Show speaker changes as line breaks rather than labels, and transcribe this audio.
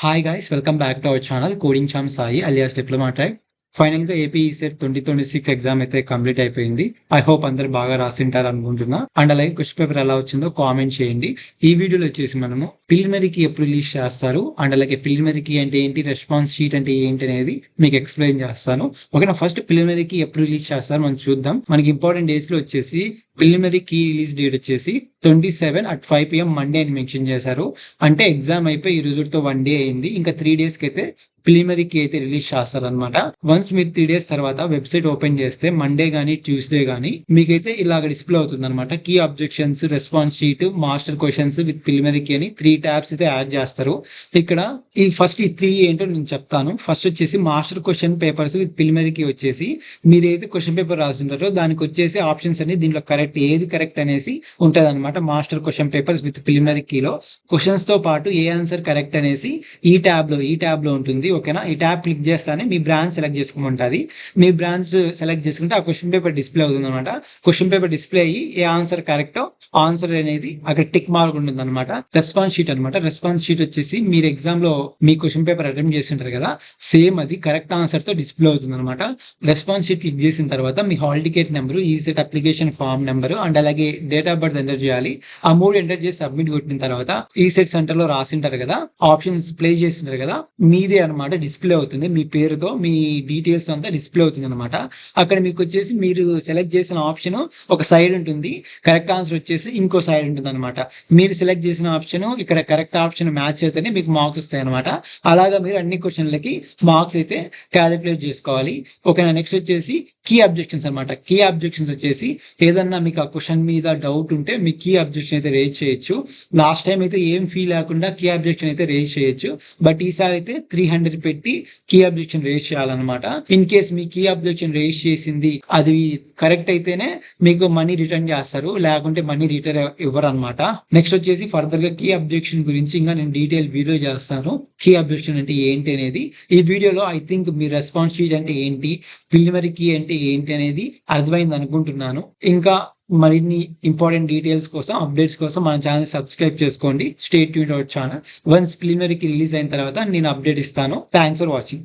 Hi guys, welcome back to our channel Coding Charm Sai alias Diploma Track. Final గా AP set 2026 exam అయితే complete అయిపోయింది. I hope అందరు బాగా రాసింటారు అనుకుంటున్నా. And అలాగే క్వశ్చన్ పేపర్ ఎలా వచ్చిందో కామెంట్ చేయండి. ఈ వీడియోలో వచ్చేసి మనము ప్రిలిమినరీకి ఎప్పుడు రిలీజ్ చేస్తారు, అండ్ అలాగే ప్రిలిమినరీకి అంటే ఏంటి, రెస్పాన్స్ షీట్ అంటే ఏంటి అనేది మీకు ఎక్స్ప్లెయిన్ చేస్తాను. ఓకేనా, ఫస్ట్ ప్రిలిమినరీకి ఎప్పుడు రిలీజ్ చేస్తారు మనం చూద్దాం. మనకి ఇంపార్టెంట్ డేస్ లో వచ్చేసి ప్రిలిమినరీ కీ రిలీజ్ డేట్ వచ్చేసి 27 at 5 PM మండే అని మెన్షన్ చేశారు. అంటే ఎగ్జామ్ అయిపోయి ఈ రోజుతో 1 డే అయింది. ఇంకా 3 days కి అయితే ప్రిలిమినరీకి అయితే రిలీజ్ చేస్తారనమాట. వన్స్ మీరు 3 days తర్వాత వెబ్సైట్ ఓపెన్ చేస్తే మండే గానీ ట్యూస్డే గానీ మీకైతే ఇలాగ డిస్ప్లే అవుతుంది అనమాట. Key objections, response sheet, master questions with ప్రిలిమినరీకి అని 3 tabs అయితే యాడ్ చేస్తారు. ఇక్కడ ఈ ఫస్ట్ ఈ 3 ఏంటో నేను చెప్తాను. ఫస్ట్ వచ్చేసి మాస్టర్ క్వశ్చన్ పేపర్స్ విత్ ప్రిలిమినరీకి వచ్చేసి మీరైతే క్వశ్చన్ పేపర్ రాసింటారో దానికి వచ్చేసి ఆప్షన్స్ అన్ని దీంట్లో కరెక్ట్ ఏది కరెక్ట్ అనేసి ఉంటది అనమాట. Master question papers with preliminary కీలో క్వశ్చన్స్ తో పాటు ఏ ఆన్సర్ కరెక్ట్ అనేసి ఈ ట్యాబ్ లో ఉంటుంది. ఓకేనా, ఈ ట్యాబ్ క్లిక్ చేస్తానే మీ బ్రాంచ్ సెలెక్ట్ చేసుకోమంటుంది. మీ బ్రాంచ్ సెలెక్ట్ చేసుకుంటే ఆ క్వశ్చన్ పేపర్ డిస్ప్లే అవుతుంది అనమాట. క్వశ్చన్ పేపర్ డిస్ప్లే అయ్యి ఏ ఆన్సర్ కరెక్టో ఆన్సర్ అనేది అక్కడ టిక్ మార్క్ ఉంటుంది అనమాట. రెస్పాన్స్ షీట్ అనమాట. రెస్పాన్స్ షీట్ వచ్చేసి మీరు ఎగ్జామ్ లో మీ క్వశ్చన్ పేపర్ అటెంప్ట్ చేస్తుంటారు కదా, సేమ్ అది కరెక్ట్ ఆన్సర్ తో డిస్ప్లే అవుతుంది అనమాట. రెస్పాన్స్ షీట్ క్లిక్ చేసిన తర్వాత మీ హాల్ టికెట్ నెంబర్, ఈ set application form number and అలాగే డేట్ ఆఫ్ బర్త్ ఎంటర్ చేయాలి. ఆ 3 ఎంటర్ చేసి సబ్మిట్ కొట్టిన తర్వాత ఈ సెట్ సెంటర్ లో రాసింటారు కదా, ఆప్షన్స్ ప్లే చేసింటారు కదా, మీదే అనమాట డిస్ప్లే అవుతుంది. మీ పేరుతో మీ డీటెయిల్స్ అంతా డిస్ప్లే అవుతుంది అనమాట. అక్కడ మీకు వచ్చేసి మీరు సెలెక్ట్ చేసిన ఆప్షన్ ఒక సైడ్ ఉంటుంది, కరెక్ట్ ఆన్సర్ వచ్చేసి ఇంకో సైడ్ ఉంటుంది అనమాట. మీరు సెలెక్ట్ చేసిన ఆప్షన్ ఇక్కడ కరెక్ట్ ఆప్షన్ మ్యాచ్ అయితేనే మీకు మార్క్స్ వస్తాయి అనమాట. అలాగా మీరు అన్ని క్వశ్చన్లకి మార్క్స్ అయితే క్యాలిక్యులేట్ చేసుకోవాలి. ఓకేనా, నెక్స్ట్ వచ్చేసి కీ అబ్జెక్షన్స్ అనమాట. కీ అబ్జెక్షన్స్ వచ్చేసి ఏదన్నా మీకు ఆ క్వశ్చన్ మీద డౌట్ ఉంటే మీ కీ అబ్జెక్షన్ అయితే రేజ్ చేయొచ్చు. లాస్ట్ టైం అయితే ఏం ఫీల్ లేకుండా కీ అబ్జెక్షన్ అయితే రేజ్ చేయొచ్చు, బట్ ఈసారి అయితే 300 పెట్టి కీ అబ్జెక్షన్ రేజ్ చేయాలన్నమాట. ఇన్ కేస్ మీ కీ అబ్జెక్షన్ రేజ్ చేసింది అది కరెక్ట్ అయితేనే మీకు మనీ రిటర్న్ చేస్తారు, లేకుంటే మనీ రిటర్న్ ఇవ్వరు అనమాట. నెక్స్ట్ వచ్చేసి ఫర్దర్ గా కీ అబ్జెక్షన్ గురించి ఇంకా నేను డీటెయిల్ వీడియో చేస్తాను. కీ అబ్జెక్షన్ అంటే ఏంటి అనేది ఈ వీడియోలో I think me response sheet అంటే ఏంటి, ప్రిలిమినరీ కీ అంటే ఏంటి అనేది అర్థమైంది అనుకుంటున్నాను. ఇంకా మరిన్ని ఇంపార్టెంట్ డీటెయిల్స్ కోసం, అప్డేట్స్ కోసం మన ఛానల్ సబ్స్క్రైబ్ చేసుకోండి. Stay tuned our channel. Once ప్రిలిమినరీకి రిలీజ్ అయిన తర్వాత నేను అప్డేట్ ఇస్తాను. Thanks for watching.